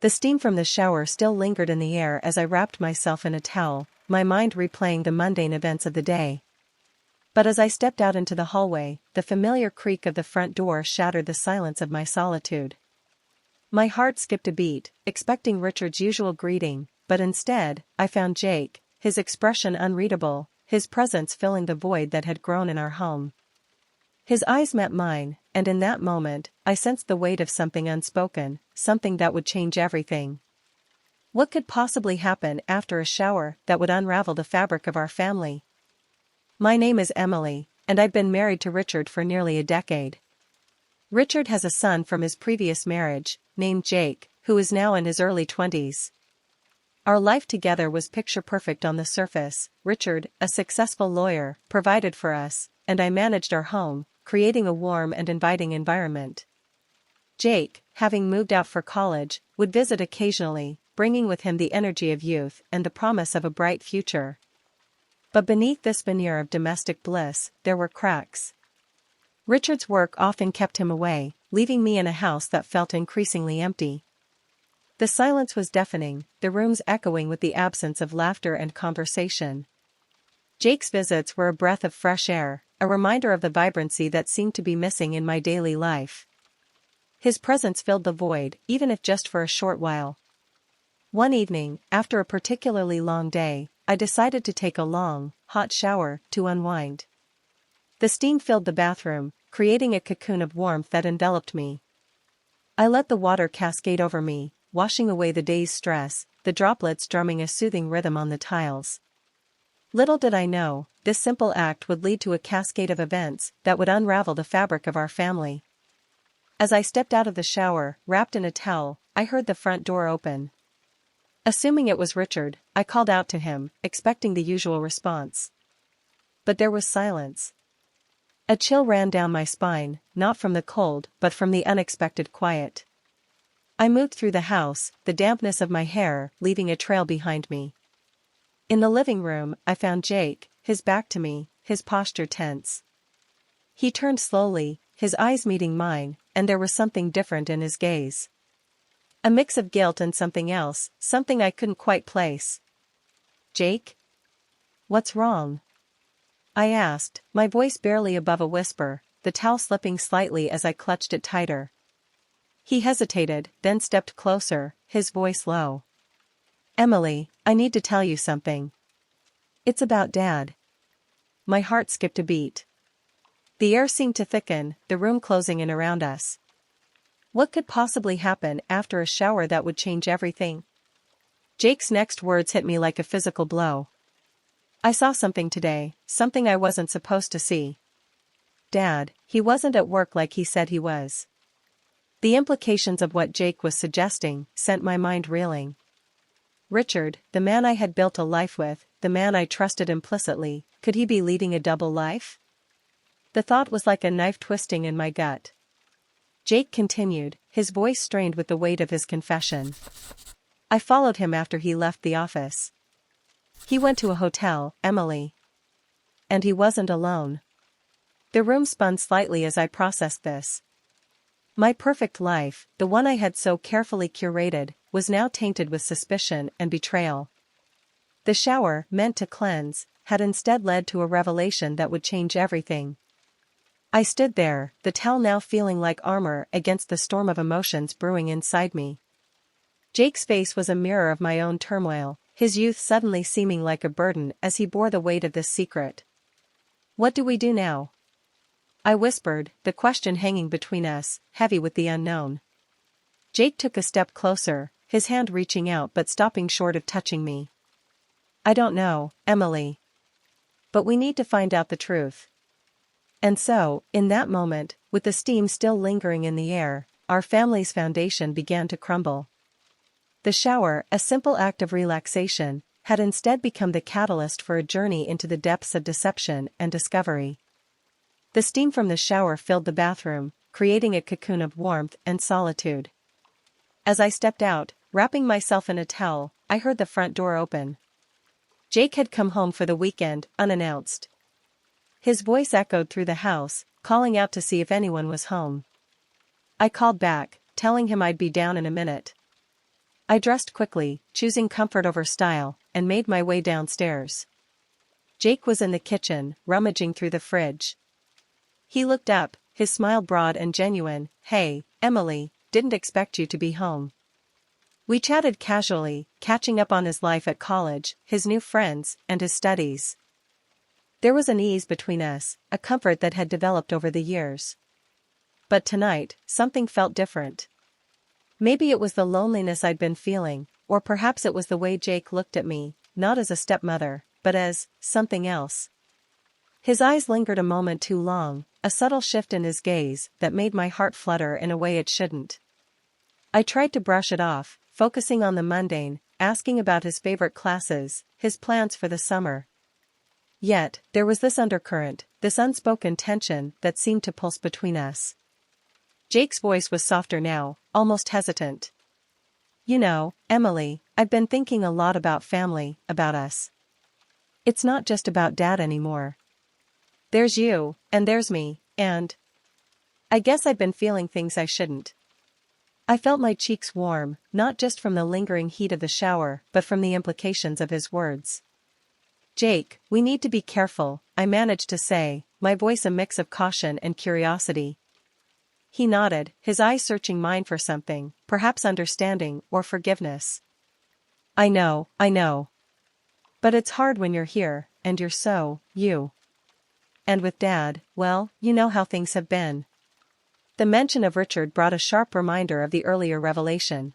The steam from the shower still lingered in the air as I wrapped myself in a towel, my mind replaying the mundane events of the day. But as I stepped out into the hallway, the familiar creak of the front door shattered the silence of my solitude. My heart skipped a beat, expecting Richard's usual greeting, but instead, I found Jake, his expression unreadable, his presence filling the void that had grown in our home. His eyes met mine, and in that moment, I sensed the weight of something unspoken, something that would change everything. What could possibly happen after a shower that would unravel the fabric of our family? My name is Emily, and I've been married to Richard for nearly a decade. Richard has a son from his previous marriage, named Jake, who is now in his early 20s. Our life together was picture-perfect on the surface. Richard, a successful lawyer, provided for us, and I managed our home, creating a warm and inviting environment. Jake, having moved out for college, would visit occasionally, bringing with him the energy of youth and the promise of a bright future. But beneath this veneer of domestic bliss, there were cracks. Richard's work often kept him away, leaving me in a house that felt increasingly empty. The silence was deafening, the rooms echoing with the absence of laughter and conversation. Jake's visits were a breath of fresh air, a reminder of the vibrancy that seemed to be missing in my daily life. His presence filled the void, even if just for a short while. One evening, after a particularly long day, I decided to take a long, hot shower to unwind. The steam filled the bathroom, creating a cocoon of warmth that enveloped me. I let the water cascade over me, washing away the day's stress, the droplets drumming a soothing rhythm on the tiles. Little did I know, this simple act would lead to a cascade of events that would unravel the fabric of our family. As I stepped out of the shower, wrapped in a towel, I heard the front door open. Assuming it was Richard, I called out to him, expecting the usual response. But there was silence. A chill ran down my spine, not from the cold, but from the unexpected quiet. I moved through the house, the dampness of my hair leaving a trail behind me. In the living room, I found Jake, his back to me, his posture tense. He turned slowly, his eyes meeting mine, and there was something different in his gaze. A mix of guilt and something else, something I couldn't quite place. "Jake? What's wrong?" I asked, my voice barely above a whisper, the towel slipping slightly as I clutched it tighter. He hesitated, then stepped closer, his voice low. "Emily, I need to tell you something. It's about Dad." My heart skipped a beat. The air seemed to thicken, the room closing in around us. What could possibly happen after a shower that would change everything? Jake's next words hit me like a physical blow. "I saw something today, something I wasn't supposed to see. Dad, he wasn't at work like he said he was." The implications of what Jake was suggesting sent my mind reeling. Richard, the man I had built a life with, the man I trusted implicitly, could he be leading a double life? The thought was like a knife twisting in my gut. Jake continued, his voice strained with the weight of his confession. "I followed him after he left the office. He went to a hotel, Emily. And he wasn't alone." The room spun slightly as I processed this. My perfect life, the one I had so carefully curated, was now tainted with suspicion and betrayal. The shower, meant to cleanse, had instead led to a revelation that would change everything. I stood there, the towel now feeling like armor against the storm of emotions brewing inside me. Jake's face was a mirror of my own turmoil, his youth suddenly seeming like a burden as he bore the weight of this secret. "What do we do now?" I whispered, the question hanging between us, heavy with the unknown. Jake took a step closer, his hand reaching out but stopping short of touching me. "I don't know, Emily. But we need to find out the truth." And so, in that moment, with the steam still lingering in the air, our family's foundation began to crumble. The shower, a simple act of relaxation, had instead become the catalyst for a journey into the depths of deception and discovery. The steam from the shower filled the bathroom, creating a cocoon of warmth and solitude. As I stepped out, wrapping myself in a towel, I heard the front door open. Jake had come home for the weekend, unannounced. His voice echoed through the house, calling out to see if anyone was home. I called back, telling him I'd be down in a minute. I dressed quickly, choosing comfort over style, and made my way downstairs. Jake was in the kitchen, rummaging through the fridge. He looked up, his smile broad and genuine. "Hey, Emily, didn't expect you to be home." We chatted casually, catching up on his life at college, his new friends, and his studies. There was an ease between us, a comfort that had developed over the years. But tonight, something felt different. Maybe it was the loneliness I'd been feeling, or perhaps it was the way Jake looked at me, not as a stepmother, but as something else. His eyes lingered a moment too long, a subtle shift in his gaze that made my heart flutter in a way it shouldn't. I tried to brush it off, focusing on the mundane, asking about his favorite classes, his plans for the summer. Yet, there was this undercurrent, this unspoken tension that seemed to pulse between us. Jake's voice was softer now, almost hesitant. "You know, Emily, I've been thinking a lot about family, about us. It's not just about Dad anymore. There's you, and there's me, and I guess I've been feeling things I shouldn't." I felt my cheeks warm, not just from the lingering heat of the shower, but from the implications of his words. "Jake, we need to be careful," I managed to say, my voice a mix of caution and curiosity. He nodded, his eyes searching mine for something, perhaps understanding or forgiveness. I know. But it's hard when you're here, and you're so, you. And with Dad, well, you know how things have been." The mention of Richard brought a sharp reminder of the earlier revelation.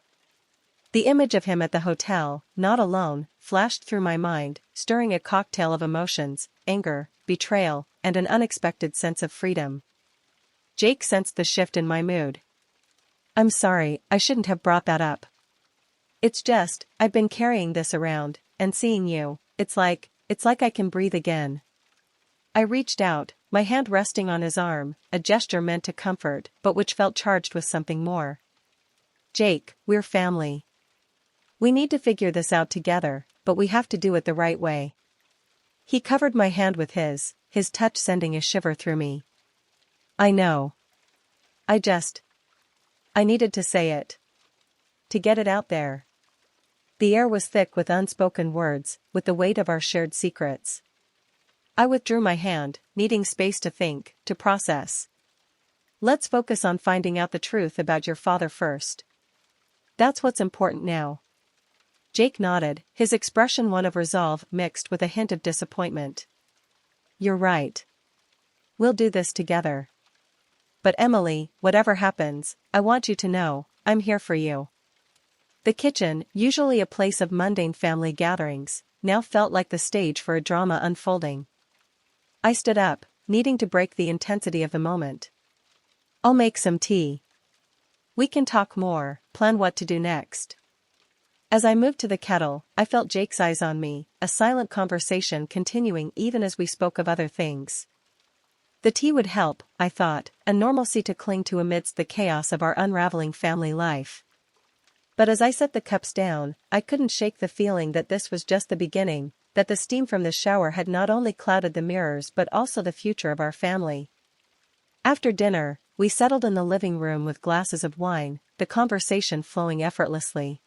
The image of him at the hotel, not alone, flashed through my mind, stirring a cocktail of emotions, anger, betrayal, and an unexpected sense of freedom. Jake sensed the shift in my mood. "I'm sorry, I shouldn't have brought that up. It's just, I've been carrying this around, and seeing you, it's like I can breathe again." I reached out, my hand resting on his arm, a gesture meant to comfort, but which felt charged with something more. "Jake, we're family. We need to figure this out together, but we have to do it the right way." He covered my hand with his touch sending a shiver through me. "I know. I needed to say it. To get it out there." The air was thick with unspoken words, with the weight of our shared secrets. I withdrew my hand, needing space to think, to process. "Let's focus on finding out the truth about your father first. That's what's important now." Jake nodded, his expression one of resolve mixed with a hint of disappointment. "You're right. We'll do this together. But Emily, whatever happens, I want you to know, I'm here for you." The kitchen, usually a place of mundane family gatherings, now felt like the stage for a drama unfolding. I stood up, needing to break the intensity of the moment. "I'll make some tea. We can talk more, plan what to do next." As I moved to the kettle, I felt Jake's eyes on me, a silent conversation continuing even as we spoke of other things. The tea would help, I thought, a normalcy to cling to amidst the chaos of our unraveling family life. But as I set the cups down, I couldn't shake the feeling that this was just the beginning, that the steam from the shower had not only clouded the mirrors but also the future of our family. After dinner, we settled in the living room with glasses of wine, the conversation flowing effortlessly.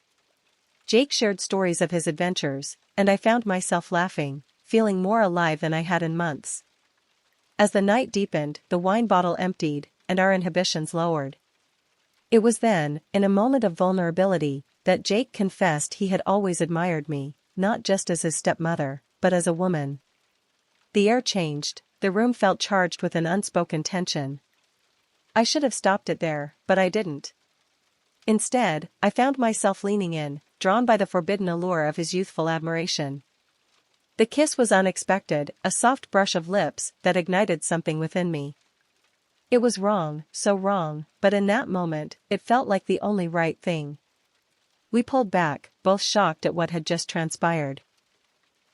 Jake shared stories of his adventures, and I found myself laughing, feeling more alive than I had in months. As the night deepened, the wine bottle emptied, and our inhibitions lowered. It was then, in a moment of vulnerability, that Jake confessed he had always admired me, not just as his stepmother, but as a woman. The air changed, the room felt charged with an unspoken tension. I should have stopped it there, but I didn't. Instead, I found myself leaning in, drawn by the forbidden allure of his youthful admiration. The kiss was unexpected, a soft brush of lips that ignited something within me. It was wrong, so wrong, but in that moment, it felt like the only right thing. We pulled back, both shocked at what had just transpired.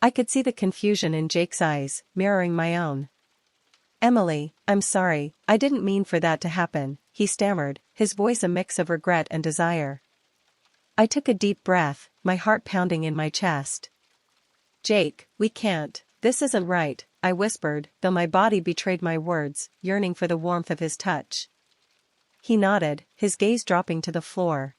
I could see the confusion in Jake's eyes, mirroring my own. "Emily, I'm sorry, I didn't mean for that to happen," he stammered, his voice a mix of regret and desire. I took a deep breath, my heart pounding in my chest. "Jake, we can't, this isn't right," I whispered, though my body betrayed my words, yearning for the warmth of his touch. He nodded, his gaze dropping to the floor.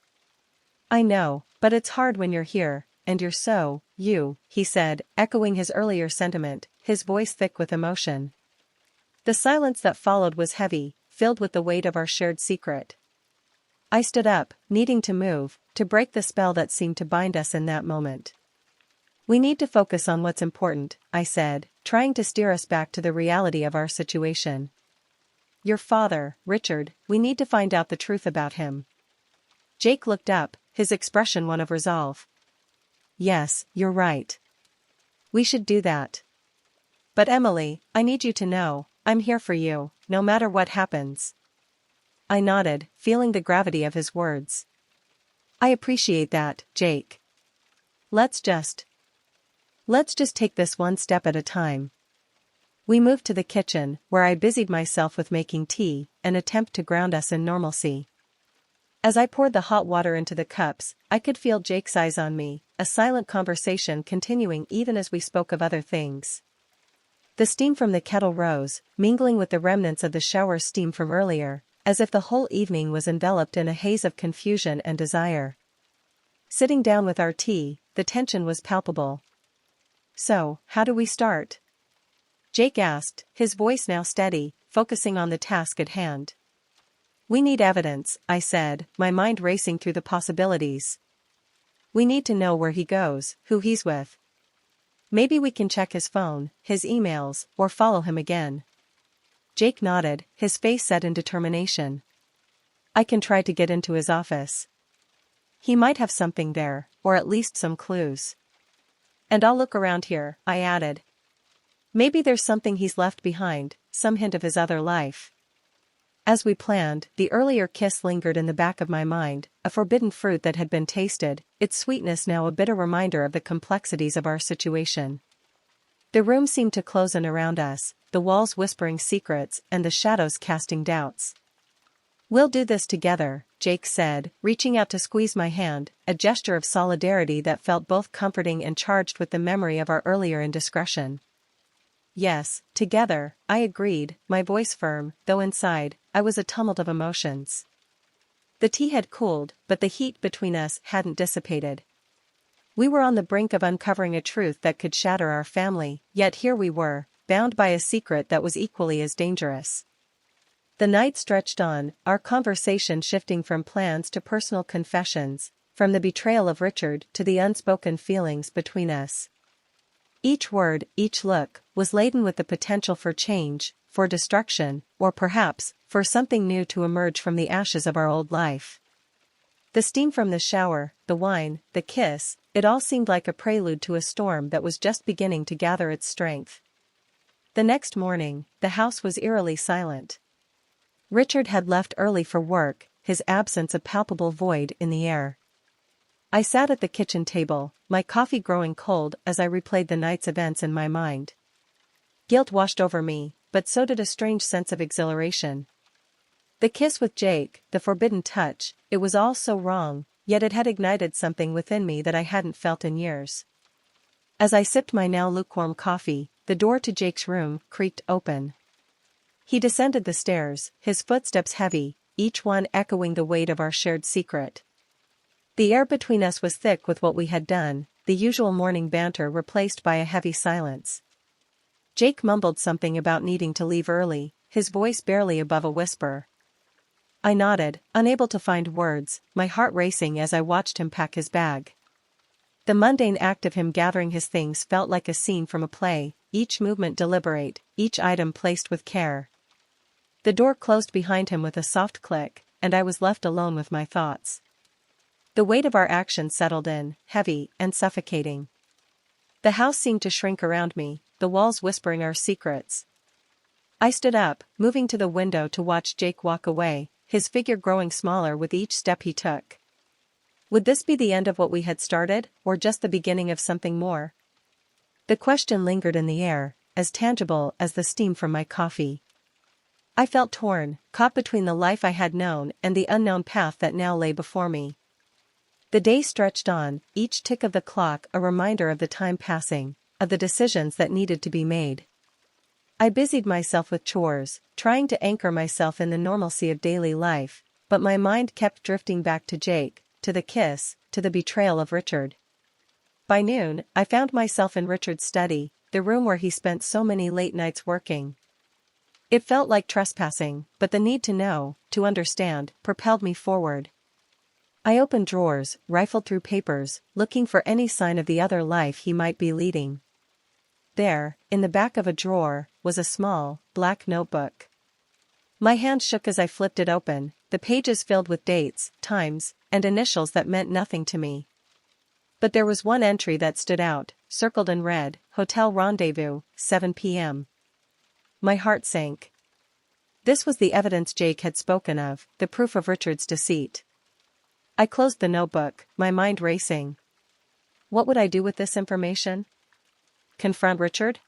I know, But it's hard when you're here, and you're so, you, he said, echoing his earlier sentiment, his voice thick with emotion. The silence that followed was heavy, filled with the weight of our shared secret. I stood up, needing to move, to break the spell that seemed to bind us in that moment. We need to focus on what's important, I said, trying to steer us back to the reality of our situation. Your father, Richard, we need to find out the truth about him. Jake looked up, his expression one of resolve. Yes, you're right. We should do that. But Emily, I need you to know, I'm here for you, no matter what happens. I nodded, feeling the gravity of his words. I appreciate that, Jake. Let's just take this one step at a time. We moved to the kitchen, where I busied myself with making tea, an attempt to ground us in normalcy. As I poured the hot water into the cups, I could feel Jake's eyes on me, a silent conversation continuing even as we spoke of other things. The steam from the kettle rose, mingling with the remnants of the shower steam from earlier, as if the whole evening was enveloped in a haze of confusion and desire. Sitting down with our tea, the tension was palpable. So, how do we start? Jake asked, his voice now steady, focusing on the task at hand. We need evidence, I said, my mind racing through the possibilities. We need to know where he goes, who he's with. Maybe we can check his phone, his emails, or follow him again. Jake nodded, his face set in determination. I can try to get into his office. He might have something there, or at least some clues. And I'll look around here, I added. Maybe there's something he's left behind, some hint of his other life. As we planned, the earlier kiss lingered in the back of my mind, a forbidden fruit that had been tasted, its sweetness now a bitter reminder of the complexities of our situation. The room seemed to close in around us, the walls whispering secrets and the shadows casting doubts. We'll do this together, Jake said, reaching out to squeeze my hand, a gesture of solidarity that felt both comforting and charged with the memory of our earlier indiscretion. Yes, together, I agreed, my voice firm, though inside, I was a tumult of emotions. The tea had cooled, but the heat between us hadn't dissipated. We were on the brink of uncovering a truth that could shatter our family, yet here we were, bound by a secret that was equally as dangerous. The night stretched on, our conversation shifting from plans to personal confessions, from the betrayal of Richard to the unspoken feelings between us. Each word, each look, was laden with the potential for change, for destruction, or perhaps, for something new to emerge from the ashes of our old life. The steam from the shower, the wine, the kiss, it all seemed like a prelude to a storm that was just beginning to gather its strength. The next morning, the house was eerily silent. Richard had left early for work, his absence a palpable void in the air. I sat at the kitchen table, my coffee growing cold as I replayed the night's events in my mind. Guilt washed over me, but so did a strange sense of exhilaration. The kiss with Jake, the forbidden touch, it was all so wrong, yet it had ignited something within me that I hadn't felt in years. As I sipped my now lukewarm coffee, the door to Jake's room creaked open. He descended the stairs, his footsteps heavy, each one echoing the weight of our shared secret. The air between us was thick with what we had done, the usual morning banter replaced by a heavy silence. Jake mumbled something about needing to leave early, his voice barely above a whisper. I nodded, unable to find words, my heart racing as I watched him pack his bag. The mundane act of him gathering his things felt like a scene from a play, each movement deliberate, each item placed with care. The door closed behind him with a soft click, and I was left alone with my thoughts. The weight of our actions settled in, heavy and suffocating. The house seemed to shrink around me, the walls whispering our secrets. I stood up, moving to the window to watch Jake walk away, his figure growing smaller with each step he took. Would this be the end of what we had started, or just the beginning of something more? The question lingered in the air, as tangible as the steam from my coffee. I felt torn, caught between the life I had known and the unknown path that now lay before me. The day stretched on, each tick of the clock a reminder of the time passing, of the decisions that needed to be made. I busied myself with chores, trying to anchor myself in the normalcy of daily life, but my mind kept drifting back to Jake, to the kiss, to the betrayal of Richard. By noon, I found myself in Richard's study, the room where he spent so many late nights working. It felt like trespassing, but the need to know, to understand, propelled me forward. I opened drawers, rifled through papers, looking for any sign of the other life he might be leading. There, in the back of a drawer, was a small, black notebook. My hand shook as I flipped it open, the pages filled with dates, times, and initials that meant nothing to me. But there was one entry that stood out, circled in red: Hotel Rendezvous, 7 p.m. My heart sank. This was the evidence Jake had spoken of, the proof of Richard's deceit. I closed the notebook, my mind racing. What would I do with this information? Confront Richard?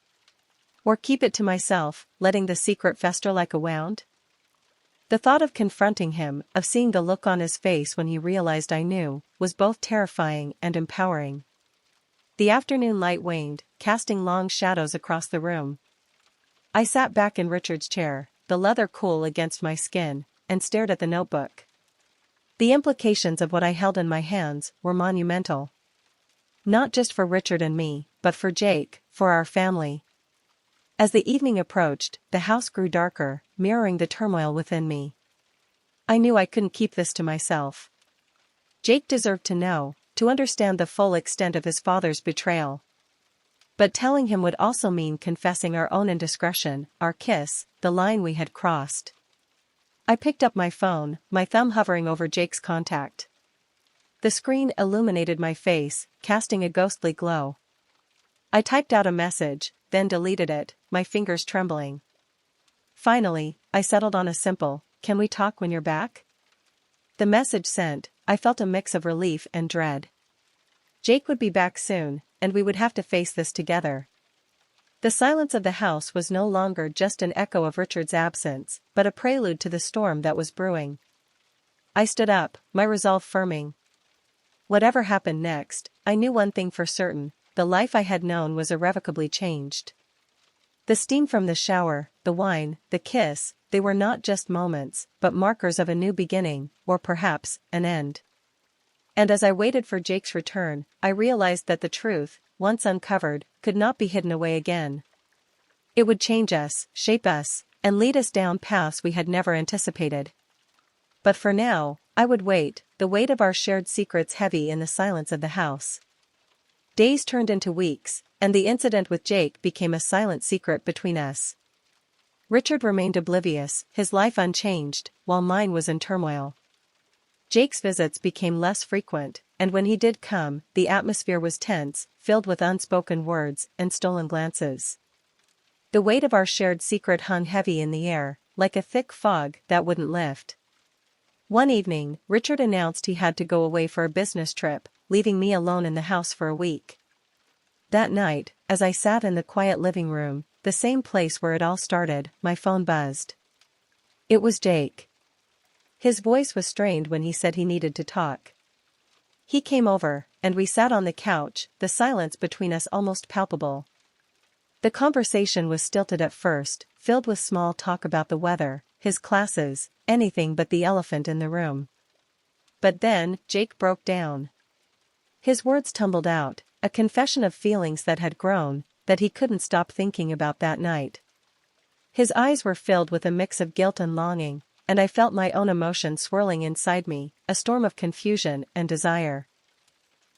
Or keep it to myself, letting the secret fester like a wound? The thought of confronting him, of seeing the look on his face when he realized I knew, was both terrifying and empowering. The afternoon light waned, casting long shadows across the room. I sat back in Richard's chair, the leather cool against my skin, and stared at the notebook. The implications of what I held in my hands were monumental. Not just for Richard and me, but for Jake, for our family. As the evening approached, the house grew darker, mirroring the turmoil within me. I knew I couldn't keep this to myself. Jake deserved to know, to understand the full extent of his father's betrayal. But telling him would also mean confessing our own indiscretion, our kiss, the line we had crossed. I picked up my phone, my thumb hovering over Jake's contact. The screen illuminated my face, casting a ghostly glow. I typed out a message, then deleted it, my fingers trembling. Finally, I settled on a simple, "Can we talk when you're back?" The message sent, I felt a mix of relief and dread. Jake would be back soon, and we would have to face this together. The silence of the house was no longer just an echo of Richard's absence, but a prelude to the storm that was brewing. I stood up, my resolve firming. Whatever happened next, I knew one thing for certain: the life I had known was irrevocably changed. The steam from the shower, the wine, the kiss, they were not just moments, but markers of a new beginning, or perhaps, an end. And as I waited for Jake's return, I realized that the truth, once uncovered, could not be hidden away again. It would change us, shape us, and lead us down paths we had never anticipated. But for now, I would wait, the weight of our shared secrets heavy in the silence of the house. Days turned into weeks, and the incident with Jake became a silent secret between us. Richard remained oblivious, his life unchanged, while mine was in turmoil. Jake's visits became less frequent, and when he did come, the atmosphere was tense, filled with unspoken words and stolen glances. The weight of our shared secret hung heavy in the air, like a thick fog that wouldn't lift. One evening, Richard announced he had to go away for a business trip, leaving me alone in the house for a week. That night, as I sat in the quiet living room, the same place where it all started, my phone buzzed. It was Jake. His voice was strained when he said he needed to talk. He came over, and we sat on the couch, the silence between us almost palpable. The conversation was stilted at first, filled with small talk about the weather, his classes, anything but the elephant in the room. But then, Jake broke down. His words tumbled out, a confession of feelings that had grown, that he couldn't stop thinking about that night. His eyes were filled with a mix of guilt and longing, and I felt my own emotion swirling inside me, a storm of confusion and desire.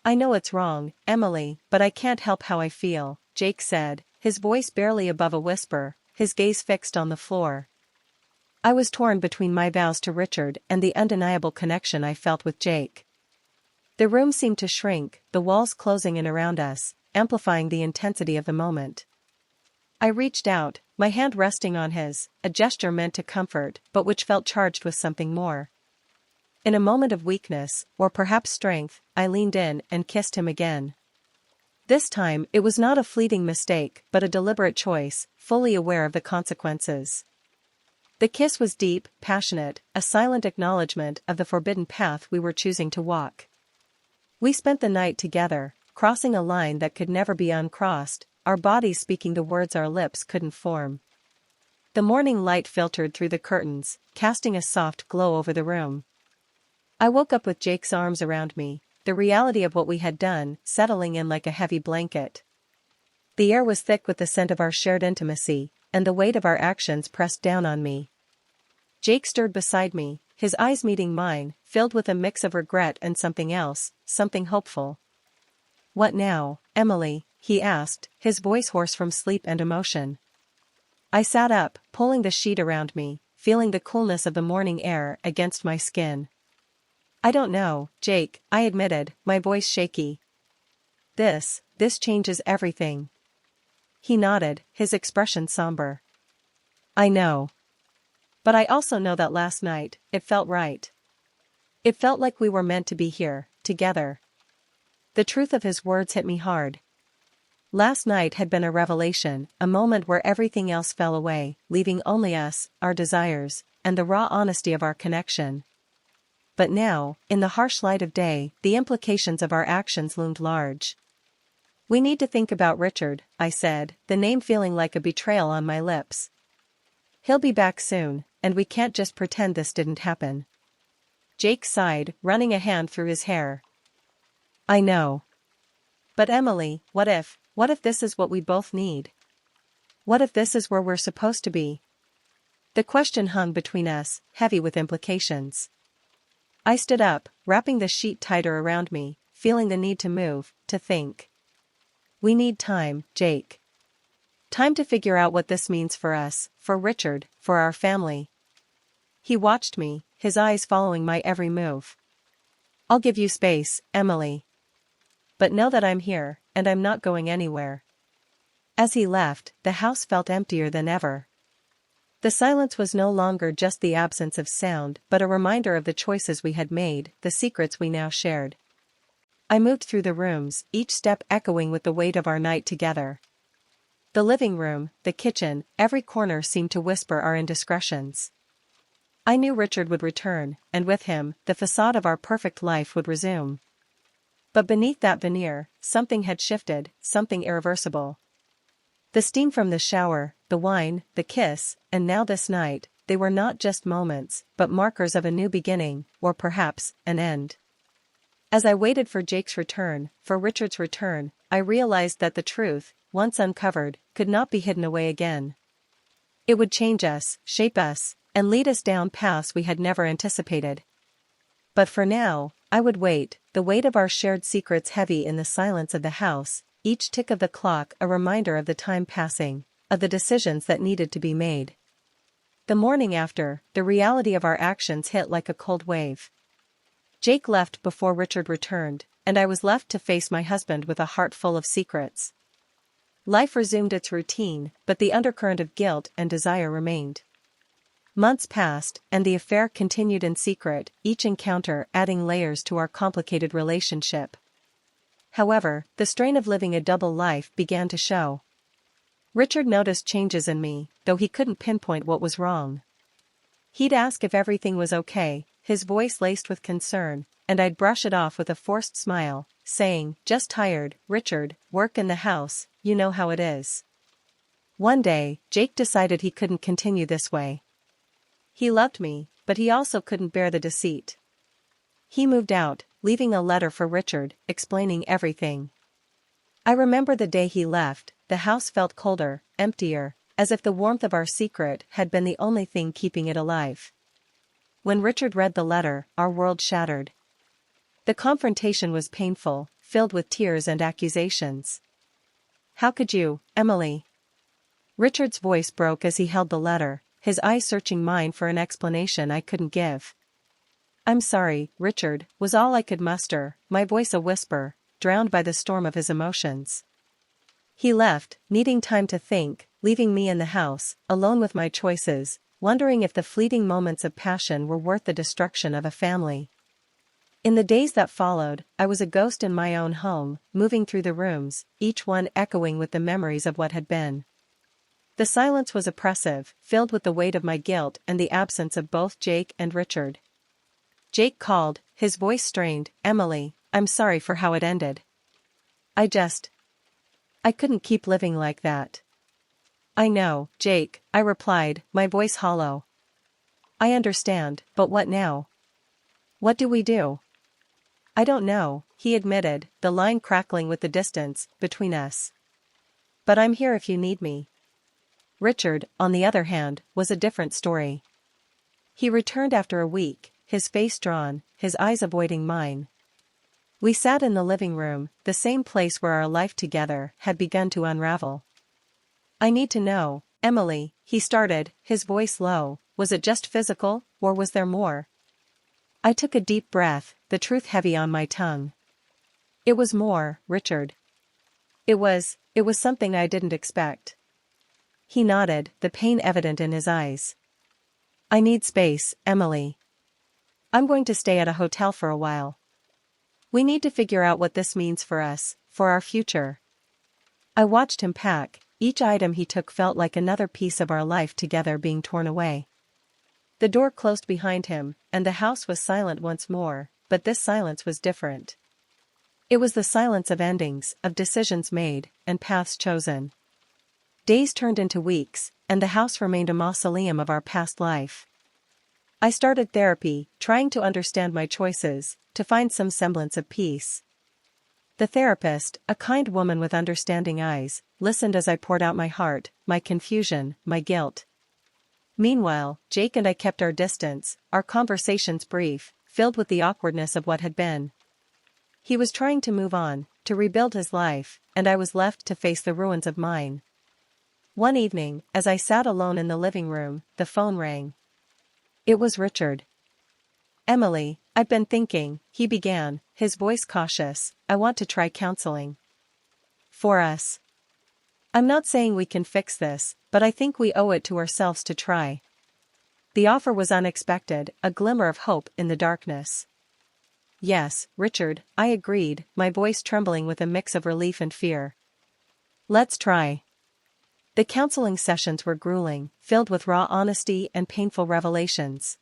"I know it's wrong, Emily, but I can't help how I feel," Jake said, his voice barely above a whisper, his gaze fixed on the floor. I was torn between my vows to Richard and the undeniable connection I felt with Jake. The room seemed to shrink, the walls closing in around us, amplifying the intensity of the moment. I reached out, my hand resting on his, a gesture meant to comfort, but which felt charged with something more. In a moment of weakness, or perhaps strength, I leaned in and kissed him again. This time, it was not a fleeting mistake, but a deliberate choice, fully aware of the consequences. The kiss was deep, passionate, a silent acknowledgement of the forbidden path we were choosing to walk. We spent the night together, crossing a line that could never be uncrossed, our bodies speaking the words our lips couldn't form. The morning light filtered through the curtains, casting a soft glow over the room. I woke up with Jake's arms around me, the reality of what we had done settling in like a heavy blanket. The air was thick with the scent of our shared intimacy, and the weight of our actions pressed down on me. Jake stirred beside me, his eyes meeting mine, filled with a mix of regret and something else, something hopeful. "What now, Emily?" he asked, his voice hoarse from sleep and emotion. I sat up, pulling the sheet around me, feeling the coolness of the morning air against my skin. "I don't know, Jake," I admitted, my voice shaky. This changes everything." He nodded, his expression somber. "I know. But I also know that last night, it felt right. It felt like we were meant to be here, together." The truth of his words hit me hard. Last night had been a revelation, a moment where everything else fell away, leaving only us, our desires, and the raw honesty of our connection. But now, in the harsh light of day, the implications of our actions loomed large. "We need to think about Richard," I said, the name feeling like a betrayal on my lips. "He'll be back soon, and we can't just pretend this didn't happen." Jake sighed, running a hand through his hair. "I know. But Emily, what if this is what we both need? What if this is where we're supposed to be?" The question hung between us, heavy with implications. I stood up, wrapping the sheet tighter around me, feeling the need to move, to think. "We need time, Jake. Time to figure out what this means for us, for Richard, for our family." He watched me, his eyes following my every move. "I'll give you space, Emily. But know that I'm here, and I'm not going anywhere." As he left, the house felt emptier than ever. The silence was no longer just the absence of sound, but a reminder of the choices we had made, the secrets we now shared. I moved through the rooms, each step echoing with the weight of our night together. The living room, the kitchen, every corner seemed to whisper our indiscretions. I knew Richard would return, and with him, the facade of our perfect life would resume. But beneath that veneer, something had shifted, something irreversible. The steam from the shower, the wine, the kiss, and now this night, they were not just moments, but markers of a new beginning, or perhaps, an end. As I waited for Jake's return, for Richard's return, I realized that the truth, once uncovered, could not be hidden away again. It would change us, shape us, and lead us down paths we had never anticipated. But for now, I would wait, the weight of our shared secrets heavy in the silence of the house, each tick of the clock a reminder of the time passing, of the decisions that needed to be made. The morning after, the reality of our actions hit like a cold wave. Jake left before Richard returned, and I was left to face my husband with a heart full of secrets. Life resumed its routine, but the undercurrent of guilt and desire remained. Months passed, and the affair continued in secret, each encounter adding layers to our complicated relationship. However, the strain of living a double life began to show. Richard noticed changes in me, though he couldn't pinpoint what was wrong. He'd ask if everything was okay, his voice laced with concern, and I'd brush it off with a forced smile, saying, "Just tired, Richard, work in the house, you know how it is." One day, Jake decided he couldn't continue this way. He loved me, but he also couldn't bear the deceit. He moved out, leaving a letter for Richard, explaining everything. I remember the day he left, the house felt colder, emptier, as if the warmth of our secret had been the only thing keeping it alive. When Richard read the letter, our world shattered. The confrontation was painful, filled with tears and accusations. "How could you, Emily?" Richard's voice broke as he held the letter, his eyes searching mine for an explanation I couldn't give. "I'm sorry, Richard," was all I could muster, my voice a whisper, drowned by the storm of his emotions. He left, needing time to think, leaving me in the house, alone with my choices, wondering if the fleeting moments of passion were worth the destruction of a family. In the days that followed, I was a ghost in my own home, moving through the rooms, each one echoing with the memories of what had been. The silence was oppressive, filled with the weight of my guilt and the absence of both Jake and Richard. Jake called, his voice strained, "Emily, I'm sorry for how it ended. I couldn't keep living like that." "I know, Jake," I replied, my voice hollow. "I understand, but what now? What do we do?" "I don't know," he admitted, the line crackling with the distance between us. But I'm here if you need me. Richard, on the other hand, was a different story. He returned after a week, his face drawn, his eyes avoiding mine. We sat in the living room, the same place where our life together had begun to unravel. I need to know, Emily, he started, his voice low. Was it just physical, or was there more? I took a deep breath, the truth heavy on my tongue. It was more, Richard. It was something I didn't expect. He nodded, the pain evident in his eyes. I need space, Emily. I'm going to stay at a hotel for a while. We need to figure out what this means for us, for our future. I watched him pack, each item he took felt like another piece of our life together being torn away. The door closed behind him, and the house was silent once more, but this silence was different. It was the silence of endings, of decisions made, and paths chosen. Days turned into weeks, and the house remained a mausoleum of our past life. I started therapy, trying to understand my choices, to find some semblance of peace. The therapist, a kind woman with understanding eyes, listened as I poured out my heart, my confusion, my guilt. Meanwhile, Jake and I kept our distance, our conversations brief, filled with the awkwardness of what had been. He was trying to move on, to rebuild his life, and I was left to face the ruins of mine. One evening, as I sat alone in the living room, the phone rang. It was Richard. Emily, I've been thinking, he began, his voice cautious. I want to try counseling. For us. I'm not saying we can fix this, but I think we owe it to ourselves to try. The offer was unexpected, a glimmer of hope in the darkness. Yes, Richard, I agreed, my voice trembling with a mix of relief and fear. Let's try. The counseling sessions were grueling, filled with raw honesty and painful revelations.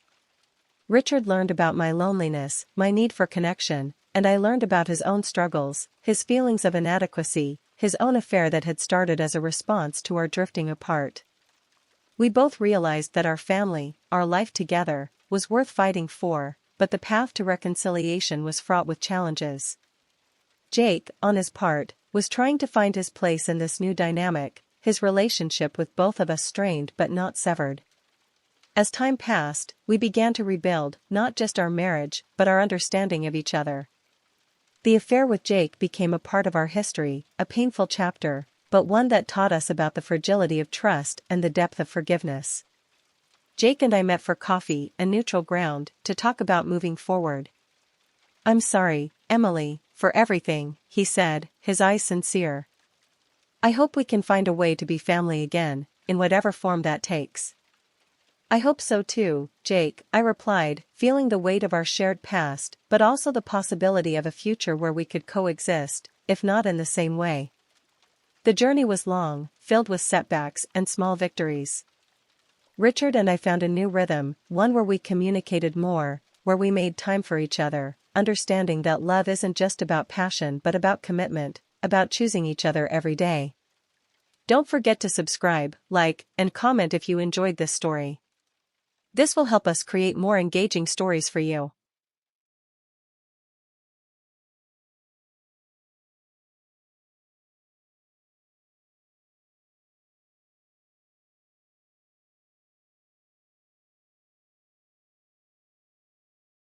Richard learned about my loneliness, my need for connection, and I learned about his own struggles, his feelings of inadequacy, his own affair that had started as a response to our drifting apart. We both realized that our family, our life together, was worth fighting for, but the path to reconciliation was fraught with challenges. Jake, on his part, was trying to find his place in this new dynamic, his relationship with both of us strained but not severed. As time passed, we began to rebuild, not just our marriage, but our understanding of each other. The affair with Jake became a part of our history, a painful chapter, but one that taught us about the fragility of trust and the depth of forgiveness. Jake and I met for coffee, a neutral ground, to talk about moving forward. I'm sorry, Emily, for everything, he said, his eyes sincere. I hope we can find a way to be family again, in whatever form that takes. I hope so too, Jake, I replied, feeling the weight of our shared past, but also the possibility of a future where we could coexist, if not in the same way. The journey was long, filled with setbacks and small victories. Richard and I found a new rhythm, one where we communicated more, where we made time for each other, understanding that love isn't just about passion but about commitment, about choosing each other every day. Don't forget to subscribe, like, and comment if you enjoyed this story. This will help us create more engaging stories for you.